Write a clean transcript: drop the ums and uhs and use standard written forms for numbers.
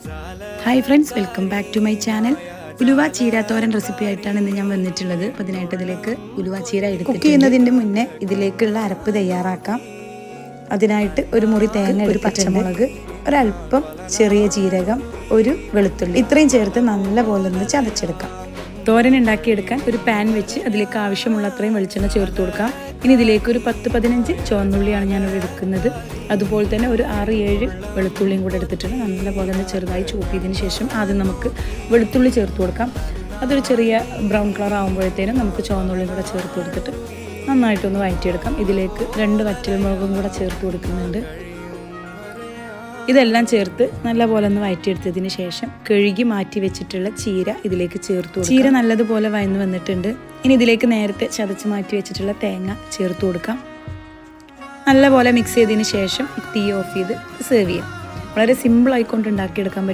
Hi friends, welcome back to my channel. ഉലുവ ചീര തോരൻ recipe ആയിട്ടാണ് ഇന്ന് ഞാൻ വന്നിട്ടുള്ളത്. അപ്പോൾ അതിനായിട്ട് ഇതിലേക്ക് ഉലുവ ചീര എടുത്ത് കുക്ക് ചെയ്യുന്നതിൻ്റെ മുന്നേ ഇതിലേക്കുള്ള അരപ്പ് തയ്യാറാക്കാം. അതിനായിട്ട് ഒരു മുറി തേങ്ങ, ഒരു പച്ചമുളക്, ഒരല്പം ചെറിയ ജീരകം, ഒരു വെളുത്തുള്ളി, ഇത്രയും ചേർത്ത് നല്ലപോലെ ഒന്ന് ചതച്ചെടുക്കാം. തോരൻ ഉണ്ടാക്കിയെടുക്കാൻ ഒരു പാൻ വെച്ച് അതിലേക്ക് ആവശ്യമുള്ള അത്രയും വെളിച്ചെണ്ണ ചേർത്ത് കൊടുക്കാം. ഇനി ഇതിലേക്ക് ഒരു 10-15 ചുവന്നുള്ളിയാണ് ഞാനിവിടെ എടുക്കുന്നത്. അതുപോലെ തന്നെ ഒരു 6-7 വെളുത്തുള്ളിയും കൂടെ എടുത്തിട്ടുണ്ട്. നല്ലപോലെ ഒന്ന് ചെറുതായി ചോപ്പ് ചെയ്തതിന് ശേഷം ആദ്യം നമുക്ക് വെളുത്തുള്ളി ചേർത്ത് കൊടുക്കാം. അതൊരു ചെറിയ ബ്രൗൺ കളർ ആകുമ്പോഴത്തേനും നമുക്ക് ചുവന്നുള്ളിയും കൂടെ ചേർത്ത് കൊടുത്തിട്ട് നന്നായിട്ടൊന്ന് വഴറ്റിയെടുക്കാം. ഇതിലേക്ക് 2 വറ്റൽമുളകും കൂടെ ചേർത്ത് കൊടുക്കുന്നുണ്ട്. ഇതെല്ലാം ചേർത്ത് നല്ലപോലെ ഒന്ന് വഴറ്റിയെടുത്തതിന് ശേഷം കഴുകി മാറ്റി വെച്ചിട്ടുള്ള ചീര ഇതിലേക്ക് ചേർത്ത് കൊടുക്കാം. ചീര നല്ലതുപോലെ വഴന്ന് വന്നിട്ടുണ്ട്. ഇനി ഇതിലേക്ക് നേരത്തെ ചതച്ച് മാറ്റി വെച്ചിട്ടുള്ള തേങ്ങ ചേർത്ത് കൊടുക്കാം. നല്ലപോലെ മിക്സ് ചെയ്തതിന് ശേഷം തീ ഓഫ് ചെയ്ത് സെർവ് ചെയ്യാം. വളരെ സിമ്പിൾ ആയിക്കൊണ്ട് ഉണ്ടാക്കിയെടുക്കാൻ പറ്റും.